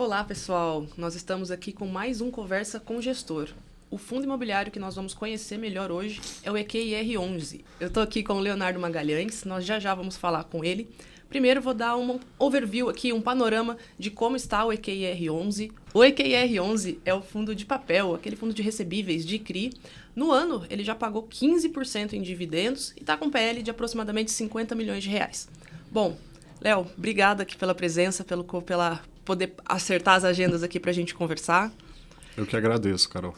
Olá, pessoal! Nós estamos aqui com mais um Conversa com Gestor. O fundo imobiliário que nós vamos conhecer melhor hoje é o EQIR11. Eu estou aqui com o Leonardo Magalhães, nós já vamos falar com ele. Primeiro vou dar um overview aqui, um panorama de como está o EQIR11. O EQIR11 é o fundo de papel, aquele fundo de recebíveis de CRI. No ano, ele já pagou 15% em dividendos e está com PL de aproximadamente 50 milhões de reais. Bom, Léo, obrigada aqui pela presença, pela poder acertar as agendas aqui para a gente conversar. Eu que agradeço, Carol.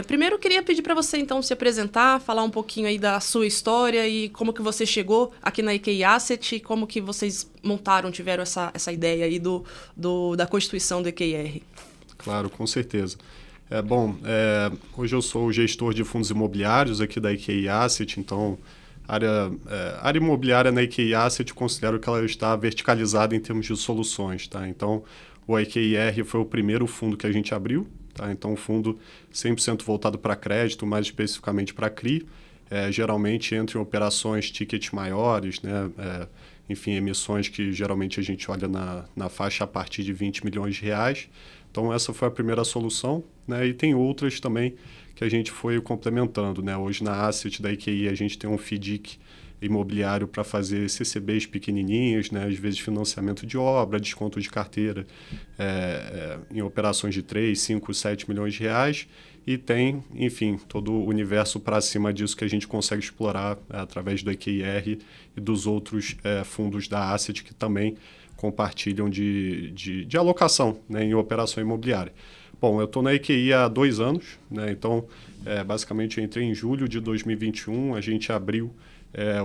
Primeiro eu queria pedir para você então se apresentar, falar um pouquinho aí da sua história e como que você chegou aqui na EQI Asset e como que vocês tiveram essa ideia aí da constituição do EQIR. Claro, com certeza. Hoje eu sou o gestor de fundos imobiliários aqui da EQI Asset, então a área imobiliária na EQI Asset, considero que ela está verticalizada em termos de soluções, tá? Então, o EQIR foi o primeiro fundo que a gente abriu, tá? Então, um fundo 100% voltado para crédito, mais especificamente para CRI, geralmente entra em operações ticket maiores, né? Enfim, emissões que geralmente a gente olha na faixa a partir de 20 milhões de reais. Então, essa foi a primeira solução, né? E tem outras também que a gente foi complementando, né? Hoje na Asset da EQI a gente tem um FDIC imobiliário para fazer CCBs pequenininhos, né? Às vezes financiamento de obra, desconto de carteira em operações de 3, 5, 7 milhões de reais. E tem, enfim, todo o universo para cima disso que a gente consegue explorar através do EQIR e dos outros fundos da Asset que também compartilham de alocação, né, em operação imobiliária. Bom, eu estou na EQI há 2 anos, né, então basicamente eu entrei em julho de 2021, a gente abriu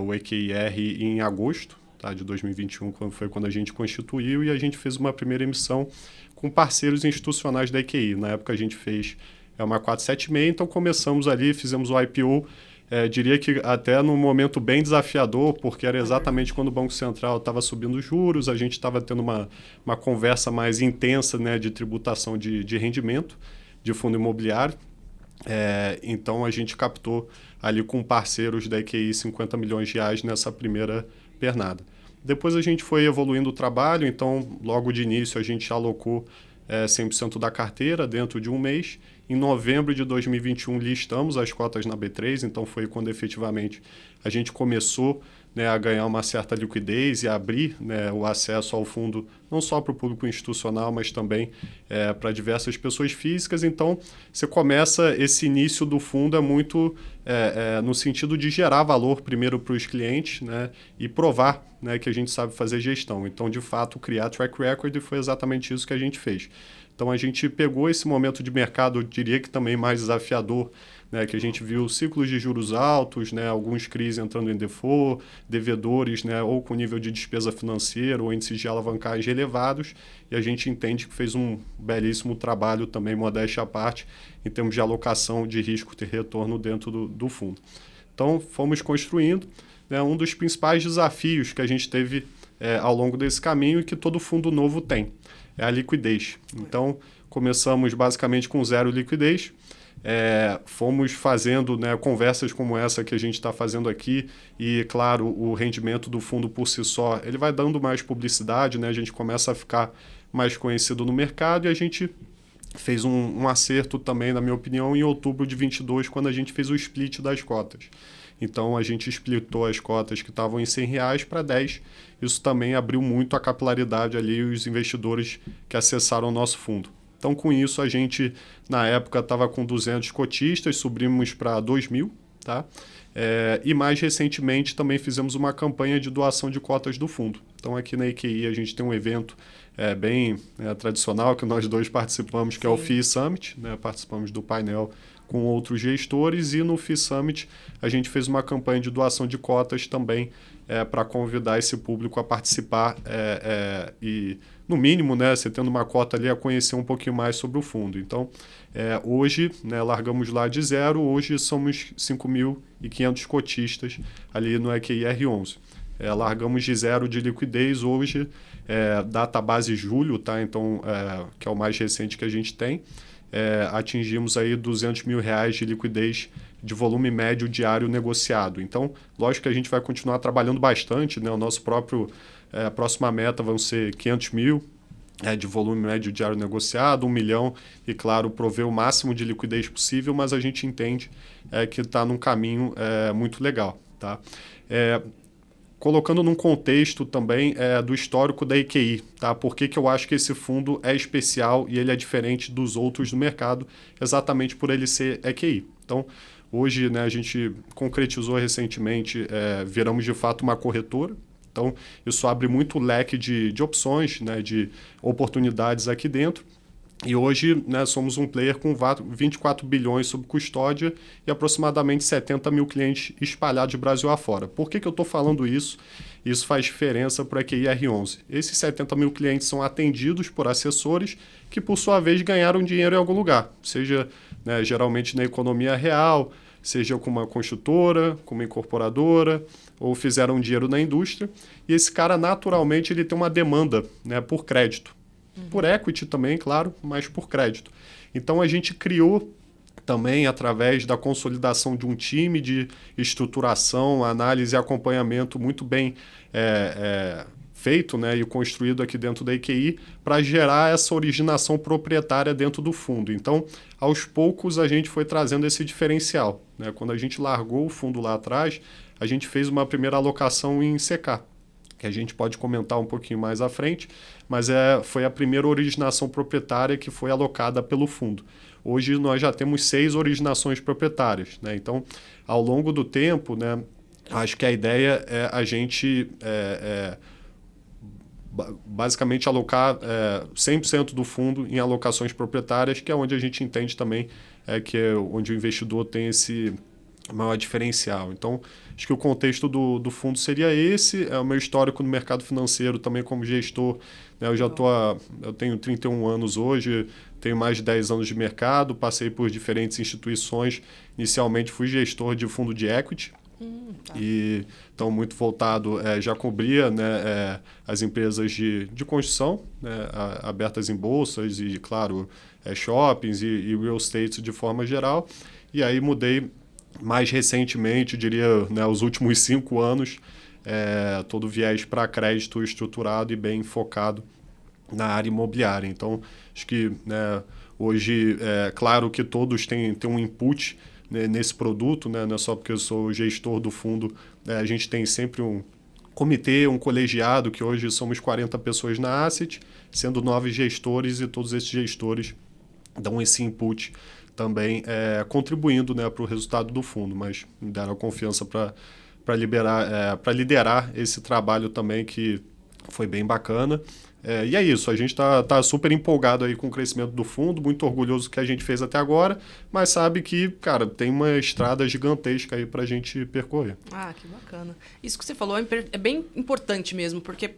o EQIR em agosto, tá, de 2021, foi quando a gente constituiu, e a gente fez uma primeira emissão com parceiros institucionais da EQI. Na época a gente fez uma 476, então começamos ali, fizemos o IPO, diria que até num momento bem desafiador, porque era exatamente quando o Banco Central estava subindo os juros, a gente estava tendo uma conversa mais intensa, né, de tributação de rendimento de fundo imobiliário. Então a gente captou ali com parceiros da EQI 50 milhões de reais nessa primeira pernada. Depois a gente foi evoluindo o trabalho, então logo de início a gente alocou 100% da carteira dentro de um mês. Em novembro de 2021 listamos as cotas na B3, então foi quando efetivamente a gente começou, né, a ganhar uma certa liquidez e a abrir, né, o acesso ao fundo não só para o público institucional, mas também para diversas pessoas físicas. Então, você começa, esse início do fundo é muito no sentido de gerar valor primeiro para os clientes, né, e provar, né, que a gente sabe fazer gestão. Então, de fato, criar track record, e foi exatamente isso que a gente fez. Então, a gente pegou esse momento de mercado, eu diria que também mais desafiador, né, que a gente viu ciclos de juros altos, né, alguns CRIs entrando em default, devedores, né, ou com nível de despesa financeira ou índices de alavancagem elevados, e a gente entende que fez um belíssimo trabalho também, modéstia à parte, em termos de alocação de risco ter retorno dentro do fundo. Então, fomos construindo, né, um dos principais desafios que a gente teve ao longo desse caminho e que todo fundo novo tem, é a liquidez. Então, começamos basicamente com 0 liquidez, fomos fazendo, né, conversas como essa que a gente está fazendo aqui e, claro, o rendimento do fundo por si só, ele vai dando mais publicidade, né, a gente começa a ficar mais conhecido no mercado, e a gente fez um acerto também, na minha opinião, em outubro de 22, quando a gente fez o split das cotas. Então, a gente splitou as cotas que estavam em R$100 para 10. Isso também abriu muito a capilaridade ali, os investidores que acessaram o nosso fundo. Então, com isso, a gente, na época, estava com 200 cotistas, subimos para 2.000, tá? E mais recentemente também fizemos uma campanha de doação de cotas do fundo. Então, aqui na EQI a gente tem um evento bem tradicional que nós dois participamos, que é o FII Summit, né? Participamos do painel com outros gestores, e no FII Summit a gente fez uma campanha de doação de cotas também para convidar esse público a participar e, no mínimo, né, você tendo uma cota ali, a conhecer um pouquinho mais sobre o fundo. Então, hoje, né, largamos lá de 0, hoje somos 5.500 cotistas ali no EQIR11. Largamos de 0 de liquidez hoje, data base julho, tá? Então, que é o mais recente que a gente tem. Atingimos aí R$200 mil de liquidez de volume médio diário negociado. Então, lógico que a gente vai continuar trabalhando bastante, né? O nosso próprio próxima meta vão ser 500 mil, de volume médio diário negociado, 1 milhão, e claro, prover o máximo de liquidez possível, mas a gente entende que está num caminho muito legal. Tá? Colocando num contexto também do histórico da EQI, tá? Por que eu acho que esse fundo é especial e ele é diferente dos outros do mercado, exatamente por ele ser EQI. Então, hoje, né, a gente concretizou recentemente, viramos de fato uma corretora. Então, isso abre muito leque de opções, né, de oportunidades aqui dentro. E hoje, né, somos um player com 24 bilhões sob custódia e aproximadamente 70 mil clientes espalhados de Brasil afora. Por que eu estou falando isso? Isso faz diferença para o EQI R11. Esses 70 mil clientes são atendidos por assessores que, por sua vez, ganharam dinheiro em algum lugar, seja, né, geralmente na economia real, seja com uma construtora, com uma incorporadora, ou fizeram dinheiro na indústria. E esse cara, naturalmente, ele tem uma demanda, né, por crédito. Por equity também, claro, mas por crédito. Então, a gente criou também, através da consolidação de um time de estruturação, análise e acompanhamento muito bem feito, né, e construído aqui dentro da EQI, para gerar essa originação proprietária dentro do fundo. Então, aos poucos, a gente foi trazendo esse diferencial. Né? Quando a gente largou o fundo lá atrás, a gente fez uma primeira alocação em CK, que a gente pode comentar um pouquinho mais à frente, mas foi a primeira originação proprietária que foi alocada pelo fundo. Hoje nós já temos 6 originações proprietárias. Né? Então, ao longo do tempo, né, acho que a ideia é a gente basicamente alocar 100% do fundo em alocações proprietárias, que é onde a gente entende também que é onde o investidor tem esse maior diferencial. Então, acho que o contexto do fundo seria esse. É o meu histórico no mercado financeiro também como gestor. Né? Eu tenho 31 anos hoje, tenho mais de 10 anos de mercado, passei por diferentes instituições. Inicialmente fui gestor de fundo de equity. Tá. E então muito voltado, já cobria, né, as empresas de construção, né, abertas em bolsas e, claro, shoppings e real estate de forma geral. E aí mudei mais recentemente, diria, né, os últimos 5 anos, todo viés para crédito estruturado e bem focado na área imobiliária. Então, acho que, né, hoje, claro que todos têm um input, né, nesse produto, né, não é só porque eu sou gestor do fundo, a gente tem sempre um comitê, um colegiado, que hoje somos 40 pessoas na Asset, sendo 9 gestores, e todos esses gestores dão esse input também, contribuindo, né, para o resultado do fundo, mas me deram a confiança para liderar esse trabalho também, que foi bem bacana. E é isso, a gente está super empolgado aí com o crescimento do fundo, muito orgulhoso do que a gente fez até agora, mas sabe que, cara, tem uma estrada gigantesca aí para a gente percorrer. Ah, que bacana. Isso que você falou é bem importante mesmo, porque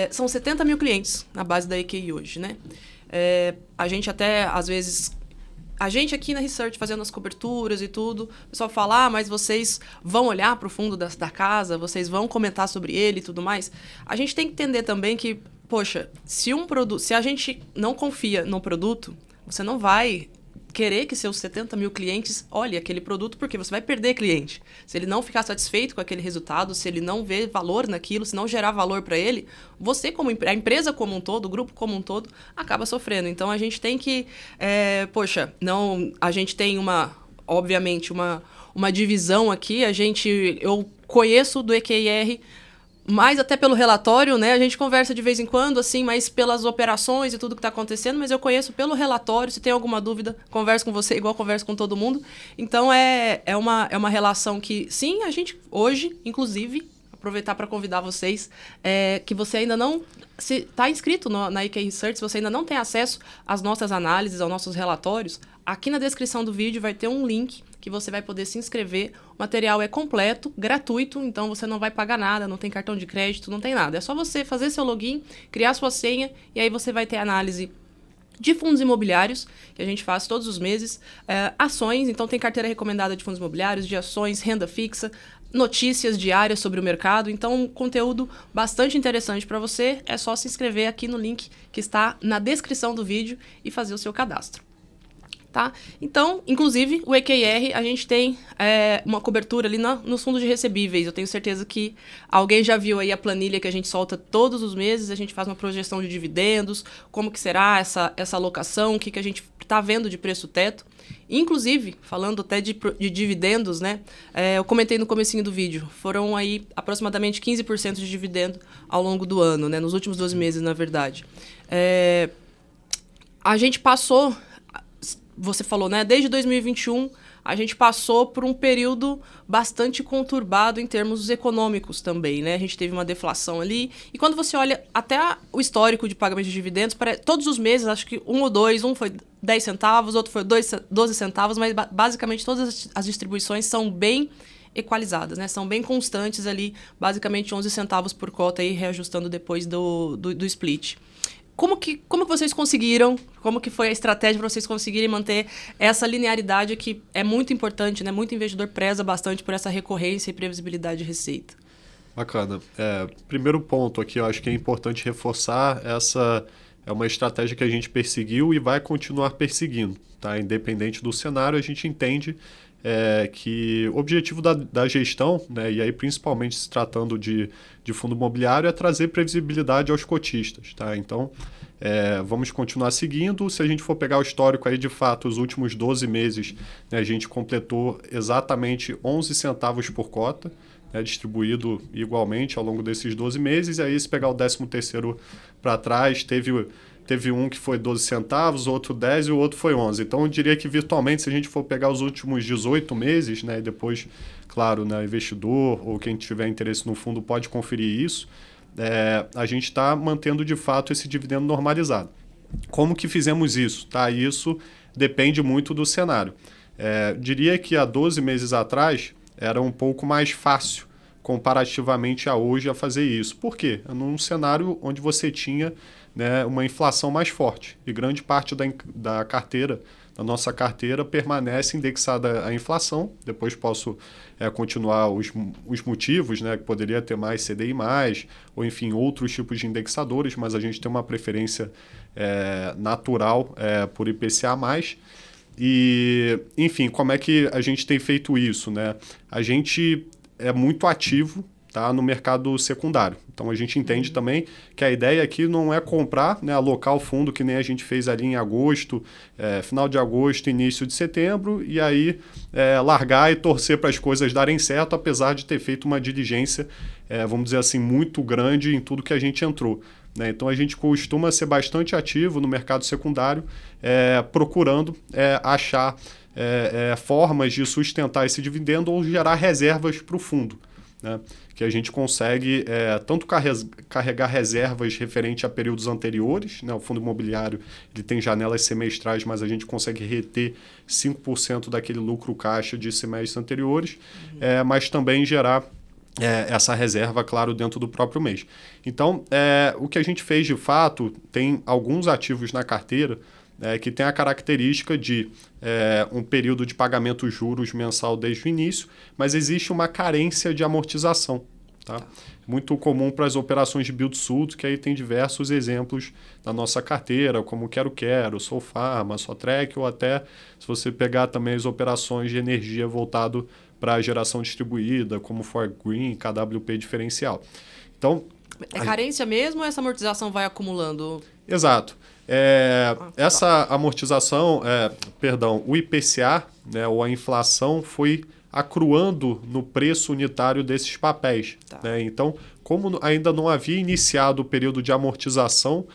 são 70 mil clientes na base da EQI hoje, né? A gente até, às vezes... A gente aqui na Research fazendo as coberturas e tudo, o pessoal fala, mas vocês vão olhar para o fundo da casa, vocês vão comentar sobre ele e tudo mais. A gente tem que entender também que, poxa, se a gente não confia no produto, você não vai querer que seus 70 mil clientes olhem aquele produto, porque você vai perder cliente. Se ele não ficar satisfeito com aquele resultado, se ele não vê valor naquilo, se não gerar valor para ele, você, como a empresa como um todo, o grupo como um todo, acaba sofrendo. Então, a gente tem que... a gente tem obviamente, uma divisão aqui. Eu conheço do EQIR, mais até pelo relatório, né? A gente conversa de vez em quando, assim, mas pelas operações e tudo que está acontecendo, mas eu conheço pelo relatório. Se tem alguma dúvida, converso com você igual converso com todo mundo. Então, é uma relação que, sim, a gente hoje, inclusive, aproveitar para convidar vocês, que você ainda não está inscrito na EQI Research, se você ainda não tem acesso às nossas análises, aos nossos relatórios, aqui na descrição do vídeo vai ter um link que você vai poder se inscrever. O material é completo, gratuito, então você não vai pagar nada, não tem cartão de crédito, não tem nada. É só você fazer seu login, criar sua senha, e aí você vai ter análise de fundos imobiliários, que a gente faz todos os meses, ações, então tem carteira recomendada de fundos imobiliários, de ações, renda fixa, notícias diárias sobre o mercado. Então, um conteúdo bastante interessante para você. É só se inscrever aqui no link que está na descrição do vídeo e fazer o seu cadastro. Tá? Então, inclusive, o EQR, a gente tem uma cobertura ali nos fundos de recebíveis. Eu tenho certeza que alguém já viu aí a planilha que a gente solta todos os meses, a gente faz uma projeção de dividendos, como que será essa alocação, o que a gente está vendo de preço teto. Inclusive, falando até de dividendos, né? Eu comentei no comecinho do vídeo, foram aí aproximadamente 15% de dividendo ao longo do ano, né? Nos últimos 12 meses, na verdade. A gente passou... Você falou, né? Desde 2021, a gente passou por um período bastante conturbado em termos econômicos também, né? A gente teve uma deflação ali. E quando você olha até o histórico de pagamento de dividendos, todos os meses, acho que um ou dois, um foi 10 centavos, outro foi 12 centavos, mas basicamente todas as distribuições são bem equalizadas, né? São bem constantes ali, basicamente 11 centavos por cota, aí, reajustando depois do split. Como que vocês conseguiram, como que foi a estratégia para vocês conseguirem manter essa linearidade que é muito importante, né? Muito investidor preza bastante por essa recorrência e previsibilidade de receita. Bacana. Primeiro ponto aqui, eu acho que é importante reforçar, essa é uma estratégia que a gente perseguiu e vai continuar perseguindo. Tá? Independente do cenário, a gente entende que o objetivo da gestão, né, e aí principalmente se tratando de fundo imobiliário, é trazer previsibilidade aos cotistas. Tá? Então, vamos continuar seguindo. Se a gente for pegar o histórico, aí, de fato, os últimos 12 meses, né, a gente completou exatamente 11 centavos por cota, né, distribuído igualmente ao longo desses 12 meses. E aí, se pegar o 13º para trás, teve um que foi 12 centavos, outro 10 e o outro foi 11. Então, eu diria que virtualmente, se a gente for pegar os últimos 18 meses, né, e depois, claro, né, investidor ou quem tiver interesse no fundo pode conferir isso, a gente está mantendo de fato esse dividendo normalizado. Como que fizemos isso? Tá? Isso depende muito do cenário. Diria que há 12 meses atrás era um pouco mais fácil comparativamente a hoje a fazer isso. Por quê? Num cenário onde você tinha, né, uma inflação mais forte e grande parte da carteira, da nossa carteira, permanece indexada à inflação. Depois posso continuar os motivos, né, que poderia ter mais CDI+, ou enfim, outros tipos de indexadores, mas a gente tem uma preferência natural por IPCA+. E, enfim, como é que a gente tem feito isso, né? A gente é muito ativo, tá, no mercado secundário. Então, a gente entende também que a ideia aqui não é comprar, né, alocar o fundo que nem a gente fez ali em agosto, final de agosto, início de setembro, e aí largar e torcer para as coisas darem certo, apesar de ter feito uma diligência, vamos dizer assim, muito grande em tudo que a gente entrou. Né? Então, a gente costuma ser bastante ativo no mercado secundário, procurando achar formas de sustentar esse dividendo ou gerar reservas para o fundo. Né? Que a gente consegue tanto carregar reservas referente a períodos anteriores, né? O fundo imobiliário ele tem janelas semestrais, mas a gente consegue reter 5% daquele lucro caixa de semestres anteriores, mas também gerar essa reserva, claro, dentro do próprio mês. Então, o que a gente fez de fato, tem alguns ativos na carteira que tem a característica de um período de pagamento juros mensal desde o início, mas existe uma carência de amortização. Tá? Muito comum para as operações de build-to-suit, que aí tem diversos exemplos na nossa carteira, como Quero, Solfarma, Sotrec, ou até, se você pegar também as operações de energia voltado para a geração distribuída, como Forgreen, KWP diferencial. Então, carência mesmo ou essa amortização vai acumulando? Exato. Essa amortização, o IPCA, né, ou a inflação, foi acruando no preço unitário desses papéis. Tá. Né? Então, como ainda não havia iniciado o período de amortização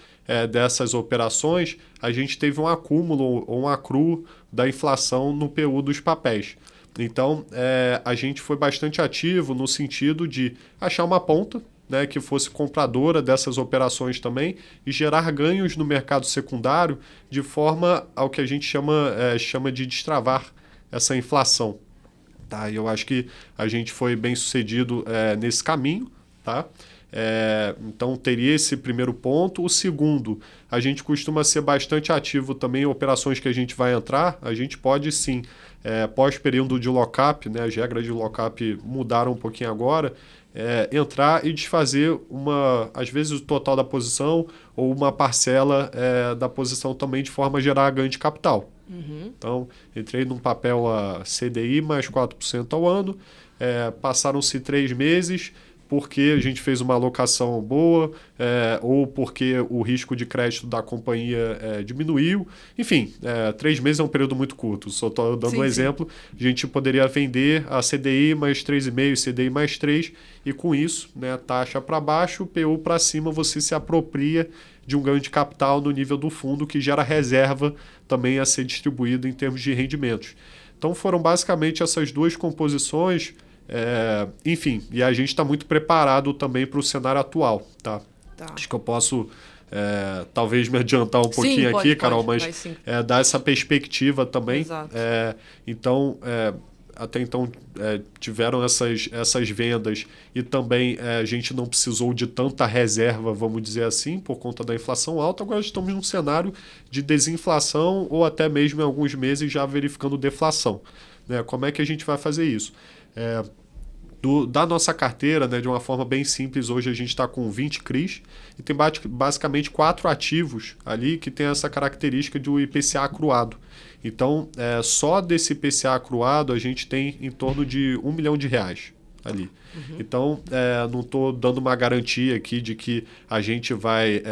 dessas operações, a gente teve um acúmulo ou um acrue da inflação no PU dos papéis. Então, a gente foi bastante ativo no sentido de achar uma ponta, né, que fosse compradora dessas operações também e gerar ganhos no mercado secundário de forma ao que a gente chama de destravar essa inflação. Tá? E eu acho que a gente foi bem sucedido nesse caminho. Tá? Então, teria esse primeiro ponto. O segundo, a gente costuma ser bastante ativo também em operações que a gente vai entrar. A gente pode sim, pós-período de lock-up, né, as regras de lock-up mudaram um pouquinho agora, entrar e desfazer às vezes o total da posição ou uma parcela da posição também de forma a gerar ganho de capital. Então, entrei num papel a CDI mais 4% ao ano, passaram-se 3 meses, porque a gente fez uma alocação boa, ou porque o risco de crédito da companhia diminuiu. Enfim, 3 meses é um período muito curto. Só estou dando um exemplo. A gente poderia vender a CDI mais 3,5, CDI mais 3, e com isso, né, taxa para baixo, PU para cima, você se apropria de um ganho de capital no nível do fundo, que gera reserva também a ser distribuído em termos de rendimentos. Então foram basicamente essas duas composições. Enfim, e a gente está muito preparado também para o cenário atual. Tá? Acho que eu posso talvez me adiantar um pouquinho aqui, Carol, mas dar essa perspectiva também. Então, até então tiveram essas vendas e também a gente não precisou de tanta reserva, vamos dizer assim, por conta da inflação alta. Agora estamos num cenário de desinflação ou até mesmo em alguns meses já verificando deflação. Né? Como é que a gente vai fazer isso? Da nossa carteira, né, de uma forma bem simples, hoje a gente está com 20 CRIs e tem basicamente 4 ativos ali que tem essa característica do IPCA acruado. Então, só desse IPCA acruado a gente tem em torno de R$1 milhão ali. Então, não estou dando uma garantia aqui de que a gente vai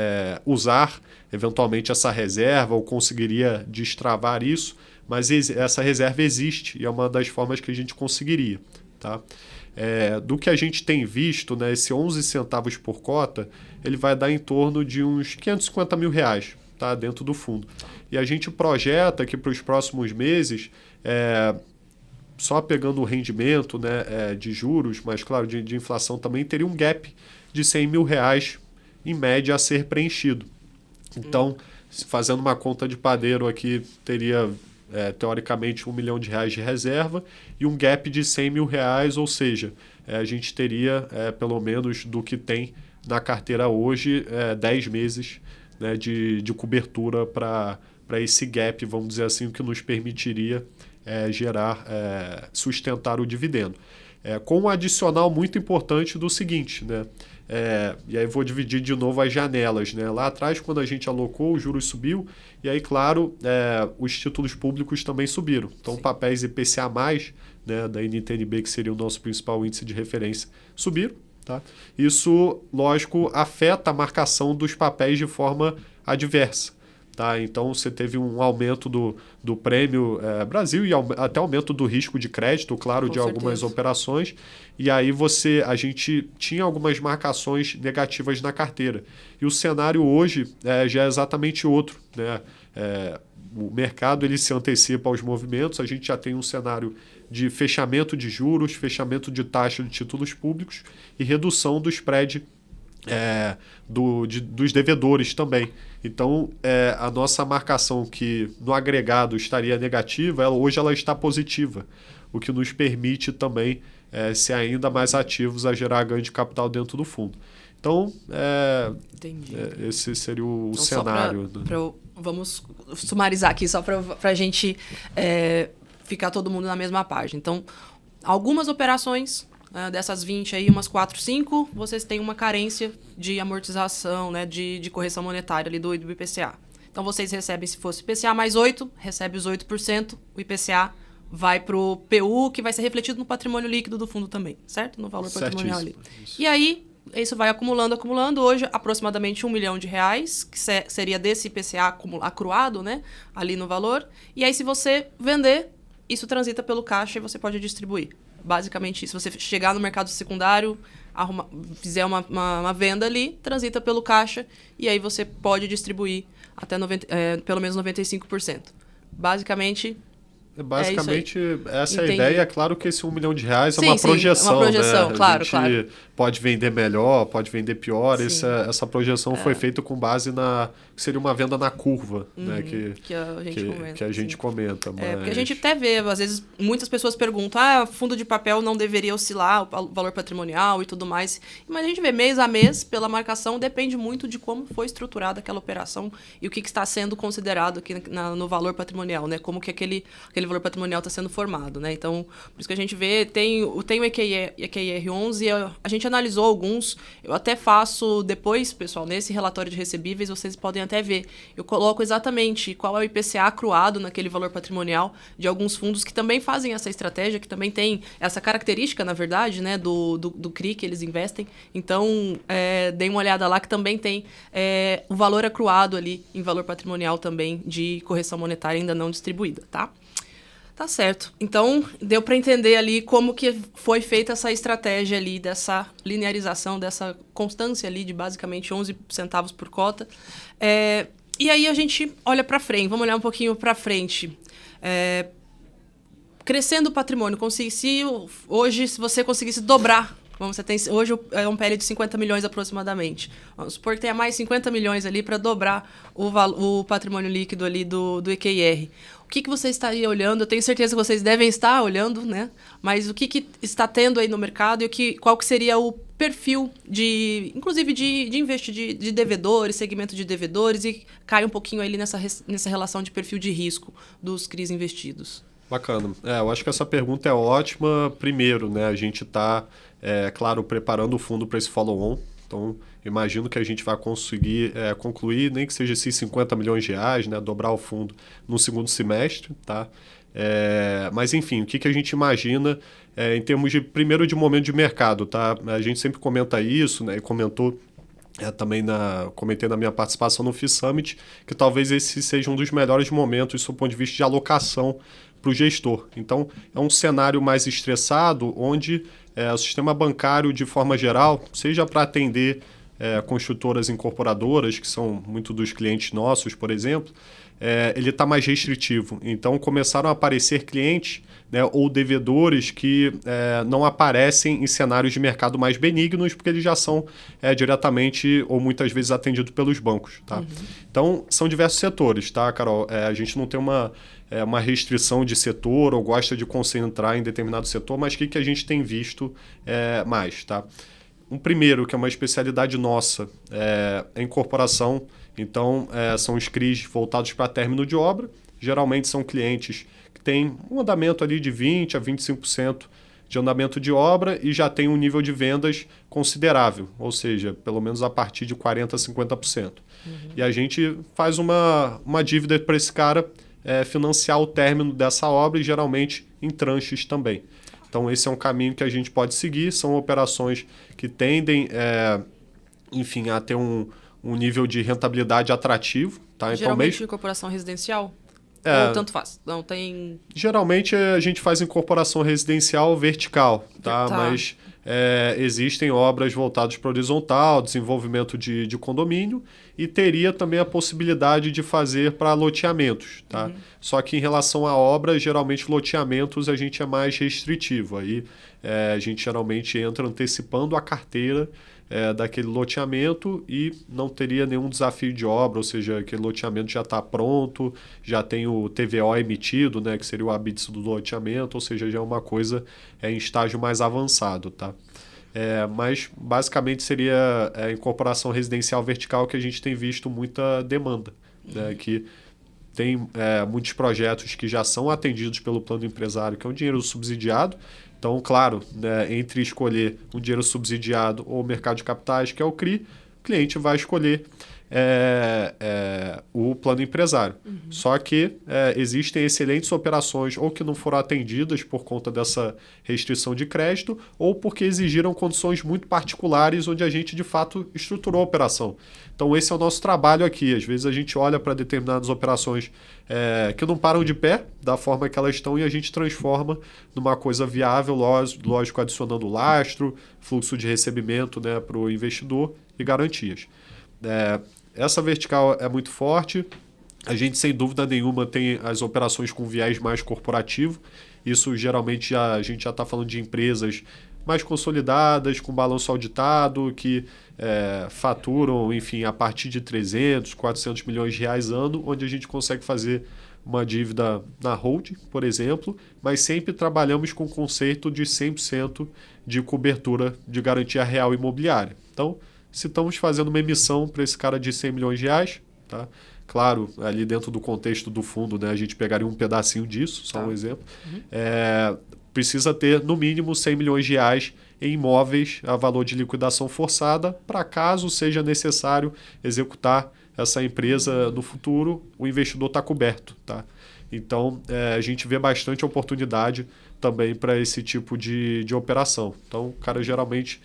usar eventualmente essa reserva ou conseguiria destravar isso, mas essa reserva existe e é uma das formas que a gente conseguiria. Tá? Do que a gente tem visto, né, esse 11 centavos por cota, ele vai dar em torno de uns R$550 mil, tá, dentro do fundo. E a gente projeta que para os próximos meses, só pegando o rendimento, né, de juros, mas claro, de inflação também, teria um gap de R$100 mil em média a ser preenchido. Então, fazendo uma conta de padeiro aqui, teria teoricamente R$1 milhão de reserva e um gap de R$100 mil, ou seja, a gente teria pelo menos do que tem na carteira hoje 10 meses, né, de cobertura para esse gap, vamos dizer assim, o que nos permitiria sustentar o dividendo. Com um adicional muito importante do seguinte, né? E aí vou dividir de novo as janelas. Né? Lá atrás, quando a gente alocou, o juros subiu, e aí, claro, os títulos públicos também subiram. Então, sim, papéis IPCA+, né, da NTNB, que seria o nosso principal índice de referência, subiram. Tá? Isso, lógico, afeta a marcação dos papéis de forma adversa. Tá? Então, você teve um aumento do prêmio Brasil e até aumento do risco de crédito, claro, de algumas operações. E aí a gente tinha algumas marcações negativas na carteira. E o cenário hoje já é exatamente outro. Né? O mercado ele se antecipa aos movimentos. A gente já tem um cenário de fechamento de juros, fechamento de taxa de títulos públicos e redução do spread dos devedores também. Então, a nossa marcação que no agregado estaria negativa, hoje ela está positiva, o que nos permite também ser ainda mais ativos a gerar ganho de capital dentro do fundo. Então, esse seria o cenário. Vamos sumarizar aqui, só para a gente ficar todo mundo na mesma página. Então, algumas operações... dessas 20 aí, umas 4, 5, vocês têm uma carência de amortização, né, de correção monetária ali do IPCA. Então, vocês recebem, se fosse IPCA mais 8, recebe os 8%, o IPCA vai para o PU, que vai ser refletido no patrimônio líquido do fundo também, certo? No valor patrimonial ali. E aí, isso vai acumulando. Hoje, aproximadamente R$1 milhão, que seria desse IPCA acruado, né, ali no valor. E aí, se você vender, isso transita pelo caixa e você pode distribuir. Basicamente, se você chegar no mercado secundário, fizer uma venda ali, transita pelo caixa e aí você pode distribuir até pelo menos 95%. Basicamente, essa é a ideia. É claro que esse R$1 milhão é uma projeção. Uma projeção, né? Claro. Pode vender melhor, pode vender pior. Essa projeção foi feita com base que seria uma venda na curva, né? Que a gente comenta. Mas... porque a gente até vê, às vezes, muitas pessoas perguntam, fundo de papel não deveria oscilar o valor patrimonial e tudo mais. Mas a gente vê mês a mês, pela marcação, depende muito de como foi estruturada aquela operação e o que está sendo considerado aqui no valor patrimonial, né? Como que aquele aquele valor patrimonial está sendo formado, né? Então, por isso que a gente vê, tem o EQIR11, a gente analisou alguns, eu até faço depois, pessoal, nesse relatório de recebíveis, vocês podem até ver, eu coloco exatamente qual é o IPCA acruado naquele valor patrimonial de alguns fundos que também fazem essa estratégia, que também tem essa característica, na verdade, né, do CRI que eles investem. Então, deem uma olhada lá que também tem o valor acruado ali em valor patrimonial também de correção monetária ainda não distribuída, tá? Tá certo. Então, deu para entender ali como que foi feita essa estratégia ali dessa linearização, dessa constância ali de basicamente 11 centavos por cota. E aí a gente olha para frente, vamos olhar um pouquinho para frente. Crescendo o patrimônio, hoje, se você conseguisse dobrar, hoje é um PL de 50 milhões aproximadamente. Vamos supor que tenha mais 50 milhões ali para dobrar o patrimônio líquido ali do EQIR. O que você estaria olhando? Eu tenho certeza que vocês devem estar olhando, né? Mas o que está tendo aí no mercado e qual que seria o perfil inclusive de devedores, segmento de devedores, e cai um pouquinho ali nessa relação de perfil de risco dos CRIs investidos. Bacana. Eu acho que essa pergunta é ótima. Primeiro, né, a gente está, claro, preparando o fundo para esse follow-on. Então, imagino que a gente vai conseguir concluir, nem que seja esses 50 milhões de reais, né, dobrar o fundo no segundo semestre. Tá? Mas, enfim, o que a gente imagina em termos primeiro, de momento de mercado? Tá? A gente sempre comenta isso, né, e comentou também comentei na minha participação no FII Summit, que talvez esse seja um dos melhores momentos do ponto de vista de alocação para o gestor. Então, é um cenário mais estressado, onde o sistema bancário, de forma geral, seja para atender construtoras incorporadoras, que são muito dos clientes nossos, por exemplo, ele está mais restritivo. Então, começaram a aparecer clientes, né, ou devedores que não aparecem em cenários de mercado mais benignos, porque eles já são diretamente ou muitas vezes atendidos pelos bancos. Tá? Uhum. Então, são diversos setores, tá, Carol? A gente não tem uma restrição de setor ou gosta de concentrar em determinado setor, mas o que a gente tem visto mais? Tá? Um primeiro, que é uma especialidade nossa, é a incorporação. Então, são os CRIs voltados para término de obra. Geralmente são clientes que têm um andamento ali de 20% a 25% de andamento de obra e já tem um nível de vendas considerável, ou seja, pelo menos a partir de 40% a 50%. Uhum. E a gente faz uma dívida para esse cara financiar o término dessa obra e geralmente em tranches também. Então, esse é um caminho que a gente pode seguir. São operações que tendem, enfim, a ter um nível de rentabilidade atrativo. Tá? Geralmente então, incorporação residencial? Ou tanto faz? Não tem... Geralmente a gente faz incorporação residencial vertical, tá? Mas existem obras voltadas para horizontal, desenvolvimento de condomínio, e teria também a possibilidade de fazer para loteamentos. Tá? Uhum. Só que em relação a obras, geralmente loteamentos a gente é mais restritivo. Aí a gente geralmente entra antecipando a carteira daquele loteamento e não teria nenhum desafio de obra, ou seja, aquele loteamento já está pronto, já tem o TVO emitido, né, que seria o habite do loteamento, ou seja, já é uma coisa em estágio mais avançado. Tá? Mas basicamente seria a incorporação residencial vertical que a gente tem visto muita demanda, né, que tem muitos projetos que já são atendidos pelo plano empresário, que é um dinheiro subsidiado. Então, claro, né, entre escolher um dinheiro subsidiado ou o mercado de capitais, que é o CRI, o cliente vai escolher o plano empresário. Uhum. Só que existem excelentes operações ou que não foram atendidas por conta dessa restrição de crédito ou porque exigiram condições muito particulares onde a gente, de fato, estruturou a operação. Então, esse é o nosso trabalho aqui. Às vezes a gente olha para determinadas operações que não param de pé da forma que elas estão e a gente transforma numa coisa viável, lógico, adicionando lastro, fluxo de recebimento, né, para o investidor e garantias. Essa vertical é muito forte. A gente, sem dúvida nenhuma, tem as operações com viés mais corporativo. Isso, geralmente, a gente já está falando de empresas mais consolidadas, com balanço auditado, que faturam, enfim, a partir de 300, 400 milhões de reais ano, onde a gente consegue fazer uma dívida na holding, por exemplo, mas sempre trabalhamos com o conceito de 100% de cobertura de garantia real imobiliária. Então, se estamos fazendo uma emissão para esse cara de 100 milhões de reais, tá? Claro, ali dentro do contexto do fundo, né, a gente pegaria um pedacinho disso, só um exemplo. Precisa ter, no mínimo, 100 milhões de reais em imóveis a valor de liquidação forçada, para caso seja necessário executar essa empresa no futuro, o investidor está coberto. Tá? Então, a gente vê bastante oportunidade também para esse tipo de operação. Então, o cara geralmente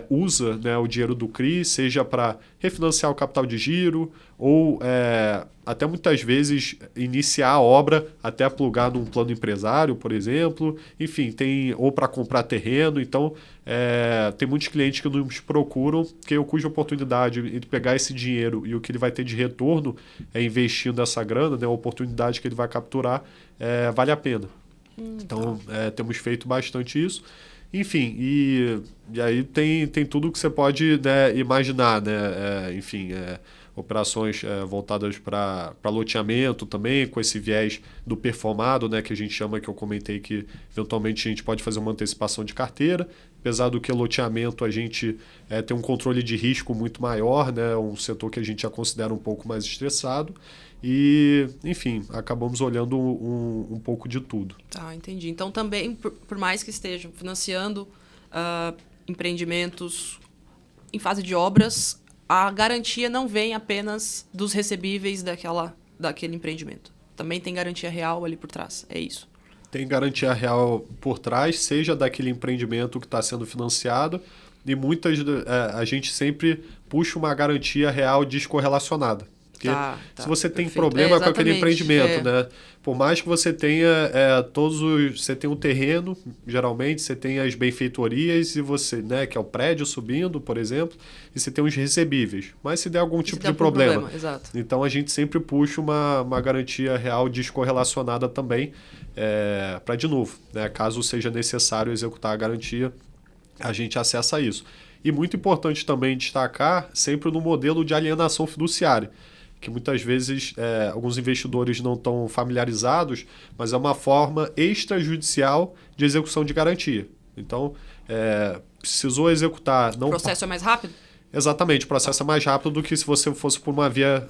usa, né, o dinheiro do CRI, seja para refinanciar o capital de giro ou até muitas vezes iniciar a obra até plugar num plano empresário, por exemplo. Enfim, ou para comprar terreno. Então, tem muitos clientes que nos procuram cuja oportunidade de pegar esse dinheiro e o que ele vai ter de retorno investindo essa grana, né, a oportunidade que ele vai capturar, vale a pena. Então, temos feito bastante isso. Enfim, e aí tem tudo que você pode, né, imaginar, né? Operações voltadas para loteamento também, com esse viés do performado, né, que a gente chama, que eu comentei que eventualmente a gente pode fazer uma antecipação de carteira, apesar do que loteamento a gente tem um controle de risco muito maior, né, um setor que a gente já considera um pouco mais estressado. E, enfim, acabamos olhando um pouco de tudo. Tá, entendi. Então, também, por mais que estejam financiando empreendimentos em fase de obras, a garantia não vem apenas dos recebíveis daquele empreendimento. Também tem garantia real ali por trás. É isso. Tem garantia real por trás, seja daquele empreendimento que está sendo financiado, e a gente sempre puxa uma garantia real descorrelacionada. Porque se você tem problema com aquele empreendimento, né? Por mais que você tenha você tem um terreno, geralmente você tem as benfeitorias e você, né, que é o prédio subindo, por exemplo, e você tem os recebíveis. Mas se der algum tipo de problema, então a gente sempre puxa uma garantia real descorrelacionada também, para, de novo, né, caso seja necessário executar a garantia, a gente acessa isso. E muito importante também destacar sempre no modelo de alienação fiduciária, que muitas vezes alguns investidores não estão familiarizados, mas é uma forma extrajudicial de execução de garantia. Então, precisou executar... O processo é mais rápido? Exatamente, o processo é mais rápido do que se você fosse por uma via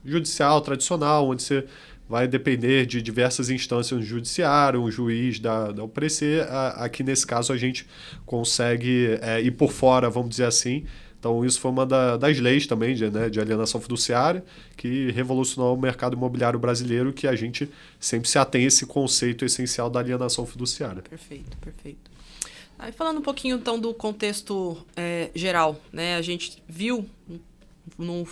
judicial, tradicional, onde você vai depender de diversas instâncias no judiciário, um juiz da UPRECE. Aqui, nesse caso, a gente consegue ir por fora, vamos dizer assim. Então, isso foi uma das leis também de alienação fiduciária, que revolucionou o mercado imobiliário brasileiro, que a gente sempre se atém a esse conceito essencial da alienação fiduciária. Perfeito, perfeito. Aí, falando um pouquinho, então, do contexto geral, né? A gente viu no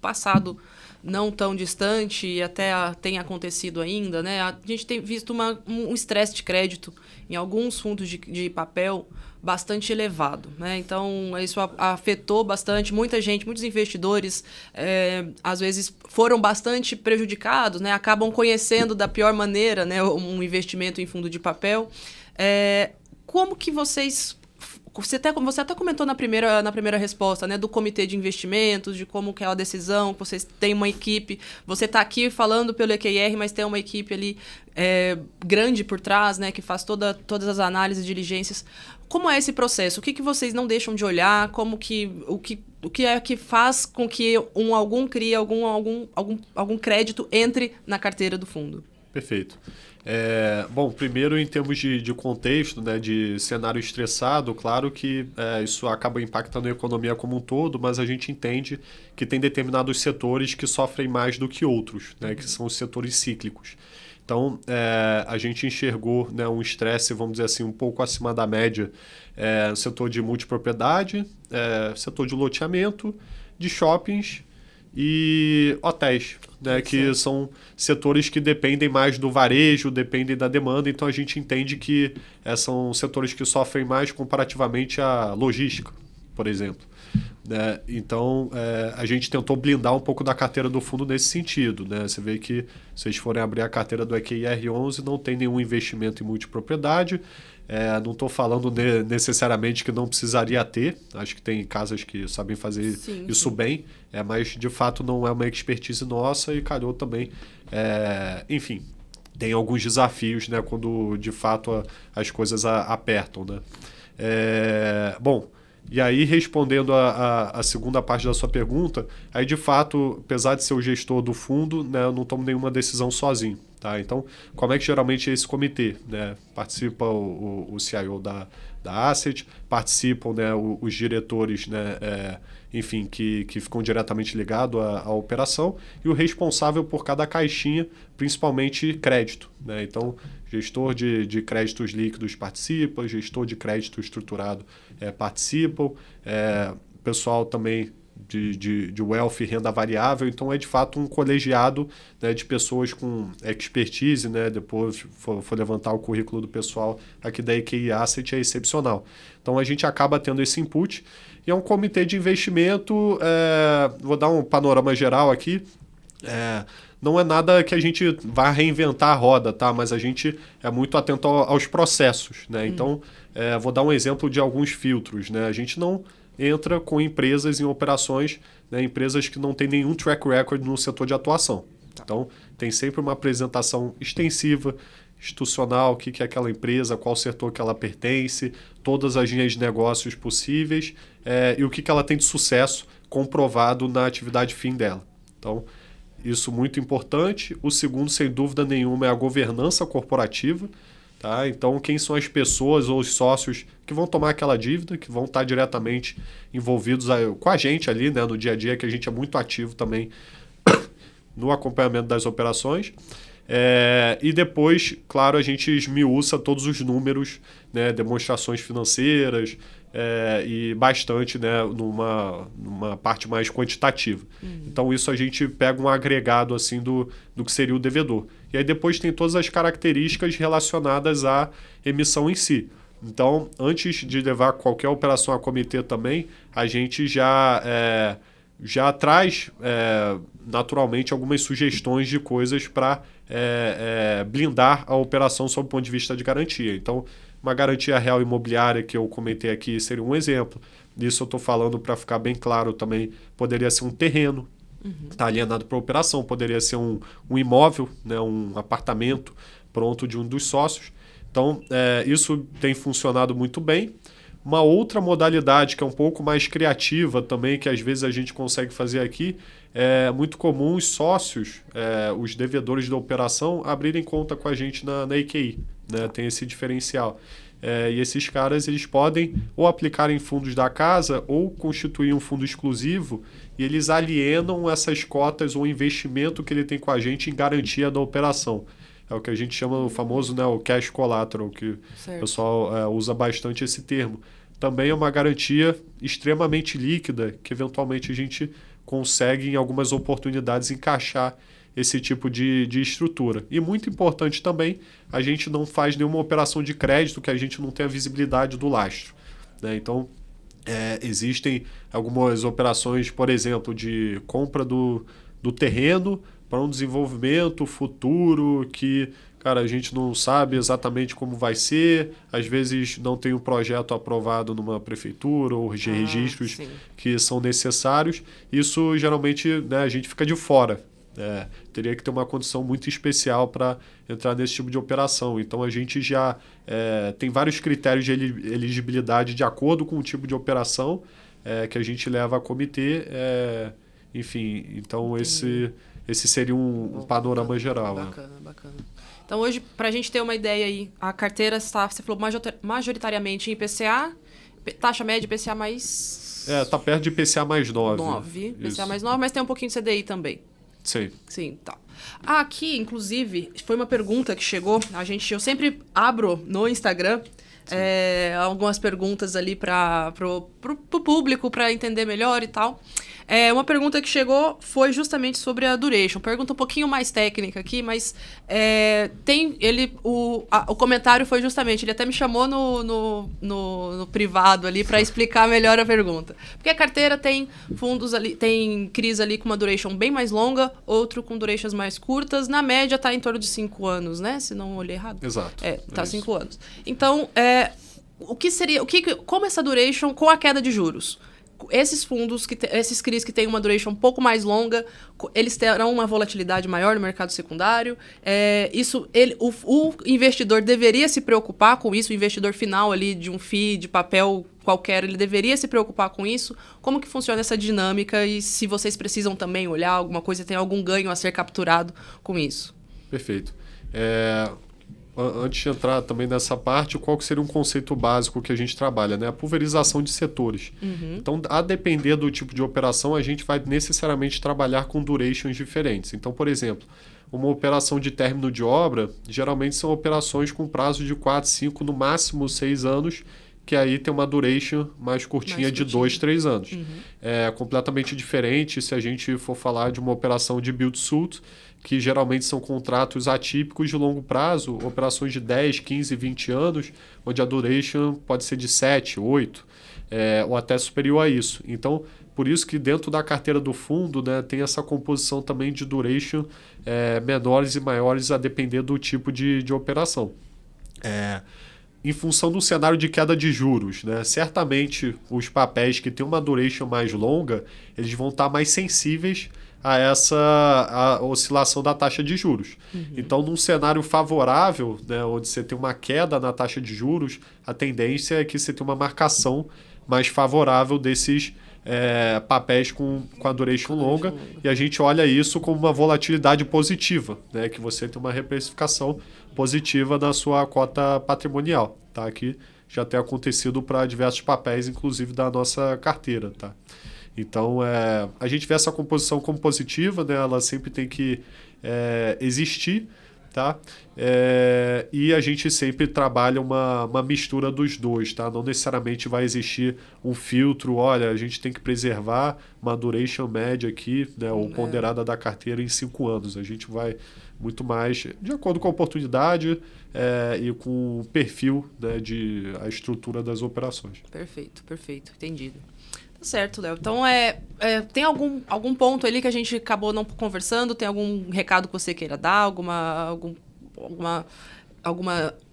passado não tão distante, e até tem acontecido ainda, né? A gente tem visto um estresse de crédito em alguns fundos de papel bastante elevado, né? Então, isso afetou bastante muita gente, muitos investidores, às vezes foram bastante prejudicados, né? Acabam conhecendo da pior maneira, né, um investimento em fundo de papel. Como que vocês... Você até comentou na primeira resposta, né, do comitê de investimentos, de como que é a decisão, que vocês têm uma equipe. Você está aqui falando pelo EQR, mas tem uma equipe ali grande por trás, né, que faz todas as análises e diligências. Como é esse processo? O que vocês não deixam de olhar? O que é que faz com que algum CRI, algum crédito entre na carteira do fundo? Perfeito. Bom, primeiro em termos de contexto, né, de cenário estressado, claro que isso acaba impactando a economia como um todo, mas a gente entende que tem determinados setores que sofrem mais do que outros, né, que são os setores cíclicos. Então, a gente enxergou, né, um estresse, vamos dizer assim, um pouco acima da média no setor de multipropriedade, setor de loteamento, de shoppings e hotéis, né, que são setores que dependem mais do varejo, dependem da demanda, então a gente entende que são setores que sofrem mais comparativamente à logística, por exemplo. Né? Então, a gente tentou blindar um pouco da carteira do fundo nesse sentido. Né? Você vê que, se vocês forem abrir a carteira do EQIR11, não tem nenhum investimento em multipropriedade. Não estou falando necessariamente que não precisaria ter. Acho que tem casas que sabem fazer isso bem, mas de fato não é uma expertise nossa e calhou também. Enfim, tem alguns desafios, né, quando de fato as coisas apertam. Né? Bom, E aí, respondendo a segunda parte da sua pergunta, aí de fato, apesar de ser o gestor do fundo, né, eu não tomo nenhuma decisão sozinho. Tá? Então, como é que geralmente é esse comitê? Né? Participa o CIO da Asset, participam, né, os diretores, né, enfim, que ficam diretamente ligados à operação, e o responsável por cada caixinha, principalmente crédito. Né? Então, gestor de créditos líquidos participa, gestor de crédito estruturado participam, pessoal também de wealth e renda variável, então é de fato um colegiado, né, de pessoas com expertise, né, depois for levantar o currículo do pessoal aqui da EQI Asset, é excepcional. Então a gente acaba tendo esse input, e é um comitê de investimento, vou dar um panorama geral aqui, não é nada que a gente vá reinventar a roda, tá? Mas a gente é muito atento aos processos, né? Então, vou dar um exemplo de alguns filtros, né? A gente não entra com empresas em operações, né? Empresas que não têm nenhum track record no setor de atuação. Então, tem sempre uma apresentação extensiva, institucional, o que é aquela empresa, qual setor que ela pertence, todas as linhas de negócios possíveis e o que ela tem de sucesso comprovado na atividade fim dela. Então, isso muito importante. O segundo, sem dúvida nenhuma, é a governança corporativa. Tá? Então, quem são as pessoas ou os sócios que vão tomar aquela dívida, que vão estar diretamente envolvidos com a gente ali, né, no dia a dia, que a gente é muito ativo também no acompanhamento das operações. E depois, claro, a gente esmiuça todos os números, né, demonstrações financeiras, e bastante, né, numa parte mais quantitativa. Então, isso a gente pega um agregado assim, do que seria o devedor. E aí depois tem todas as características relacionadas à emissão em si. Então, antes de levar qualquer operação a comitê também, a gente já traz naturalmente algumas sugestões de coisas para blindar a operação sob o ponto de vista de garantia. Então, uma garantia real imobiliária que eu comentei aqui seria um exemplo. Isso eu estou falando para ficar bem claro também. Poderia ser um terreno, está alienado para a operação. Poderia ser um imóvel, né, um apartamento pronto de um dos sócios. Então, isso tem funcionado muito bem. Uma outra modalidade que é um pouco mais criativa também, que às vezes a gente consegue fazer aqui, é muito comum os sócios, os devedores da operação, abrirem conta com a gente na EQI. Né? Tem esse diferencial. E esses caras eles podem ou aplicar em fundos da casa ou constituir um fundo exclusivo, e eles alienam essas cotas ou investimento que ele tem com a gente em garantia da operação. É o que a gente chama o famoso, né, o cash collateral, que certo. O pessoal usa bastante esse termo. Também é uma garantia extremamente líquida, que eventualmente a gente consegue em algumas oportunidades encaixar esse tipo de estrutura. E muito importante também, a gente não faz nenhuma operação de crédito que a gente não tenha visibilidade do lastro. Né? Então, existem algumas operações, por exemplo, de compra do terreno para um desenvolvimento futuro que, cara, a gente não sabe exatamente como vai ser, às vezes não tem um projeto aprovado numa prefeitura ou de registros que são necessários. Isso, geralmente, né, a gente fica de fora. Teria que ter uma condição muito especial para entrar nesse tipo de operação. Então, a gente já tem vários critérios de elegibilidade de acordo com o tipo de operação que a gente leva a comitê. Enfim, então esse seria um panorama geral. Bacana. Então, hoje, para a gente ter uma ideia aí, a carteira está, você falou, majoritariamente em IPCA, taxa média IPCA mais... Está perto de IPCA mais 9. 9, IPCA mais 9, mas tem um pouquinho de CDI também. Sim, tá. Aqui, inclusive, foi uma pergunta que chegou. Eu sempre abro no Instagram algumas perguntas ali para o público, para entender melhor e tal. Uma pergunta que chegou foi justamente sobre a duration. Pergunta um pouquinho mais técnica aqui, mas o comentário foi justamente, ele até me chamou no privado ali para explicar melhor a pergunta. Porque a carteira tem fundos ali, tem CRIs ali com uma duration bem mais longa, outro com durations mais curtas. Na média está em torno de 5 anos, né? Se não olhei errado. Exato. Tá 5 anos. Então, como essa duration com a queda de juros? esses fundos, esses CRIs que têm uma duration um pouco mais longa, eles terão uma volatilidade maior no mercado secundário. O investidor deveria se preocupar com isso, o investidor final ali de um FII, de papel qualquer, ele deveria se preocupar com isso. Como que funciona essa dinâmica e se vocês precisam também olhar alguma coisa, tem algum ganho a ser capturado com isso? Perfeito. Antes de entrar também nessa parte, qual que seria um conceito básico que a gente trabalha, né? A pulverização de setores. Então, a depender do tipo de operação, a gente vai necessariamente trabalhar com durations diferentes. Então, por exemplo, uma operação de término de obra, geralmente são operações com prazo de 4, 5, no máximo 6 anos, que aí tem uma duration mais curtinha de 2, 3 anos. É completamente diferente se a gente for falar de uma operação de build-to-suit, que geralmente são contratos atípicos de longo prazo, operações de 10, 15, 20 anos, onde a duration pode ser de 7, 8, ou até superior a isso. Então, por isso que dentro da carteira do fundo, né, tem essa composição também de duration menores e maiores a depender do tipo de operação. Em função do cenário de queda de juros, né, certamente os papéis que têm uma duration mais longa, eles vão estar mais sensíveis a oscilação da taxa de juros. Então, num cenário favorável, né, onde você tem uma queda na taxa de juros, a tendência é que você tenha uma marcação mais favorável desses papéis com a duration longa, e a gente olha isso como uma volatilidade positiva, né, que você tem uma reprecificação positiva na sua cota patrimonial, tá? Que já tem acontecido para diversos papéis, inclusive da nossa carteira, tá? Então, a gente vê essa composição como positiva, né? Ela sempre tem que existir, tá? E a gente sempre trabalha uma mistura dos dois, tá? Não necessariamente vai existir um filtro, olha, a gente tem que preservar uma duration média aqui, né? Ou ponderada da carteira em 5 anos. A gente vai muito mais de acordo com a oportunidade e com o perfil, né, a estrutura das operações. Perfeito, entendido. Tá certo, Léo. Então, tem algum ponto ali que a gente acabou não conversando? Tem algum recado que você queira dar? Alguma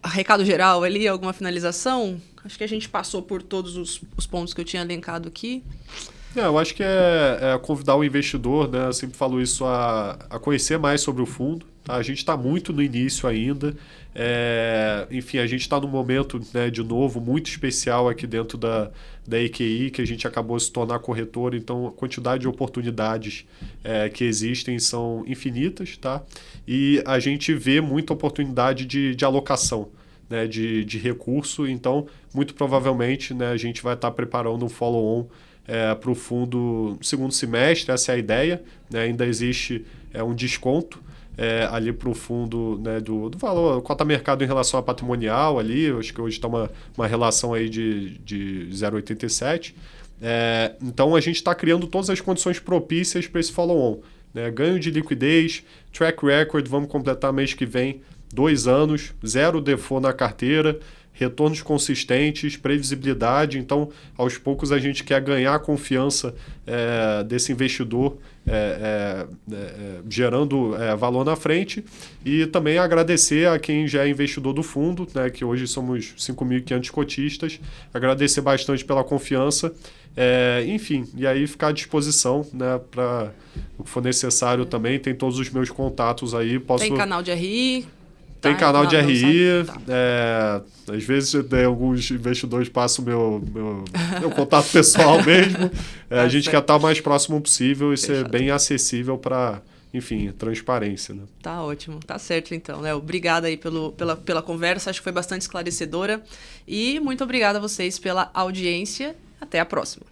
recado geral ali? Alguma finalização? Acho que a gente passou por todos os pontos que eu tinha elencado aqui. Eu acho que convidar o investidor, né? Eu sempre falo isso, a conhecer mais sobre o fundo. Tá? A gente está muito no início ainda. Enfim, a gente está num momento, né, de novo, muito especial aqui dentro da EQI, que a gente acabou de se tornar corretora. Então, a quantidade de oportunidades que existem são infinitas. Tá? E a gente vê muita oportunidade de alocação, né, de recurso. Então, muito provavelmente, né, a gente vai estar preparando um follow-on para o fundo no segundo semestre, essa é a ideia, né? Ainda existe um desconto ali para o fundo, né, do valor, cota mercado em relação a patrimonial ali, acho que hoje está uma relação aí de 0,87. Então a gente está criando todas as condições propícias para esse follow-on, né? Ganho de liquidez, track record, vamos completar mês que vem 2 anos, 0 default na carteira, retornos consistentes, previsibilidade. Então, aos poucos, a gente quer ganhar a confiança desse investidor, gerando valor na frente. E também agradecer a quem já é investidor do fundo, né, que hoje somos 5.500 cotistas. Agradecer bastante pela confiança. Enfim, e aí ficar à disposição, né, para o que for necessário também. Tem todos os meus contatos aí. Tem canal de RI? Tem canal de RI, às vezes alguns investidores passam meu contato pessoal mesmo. A gente quer estar o mais próximo possível e ser bem acessível para, enfim, transparência. Né? Tá ótimo, tá certo então, Léo. Obrigada aí pela conversa, acho que foi bastante esclarecedora. E muito obrigada a vocês pela audiência. Até a próxima.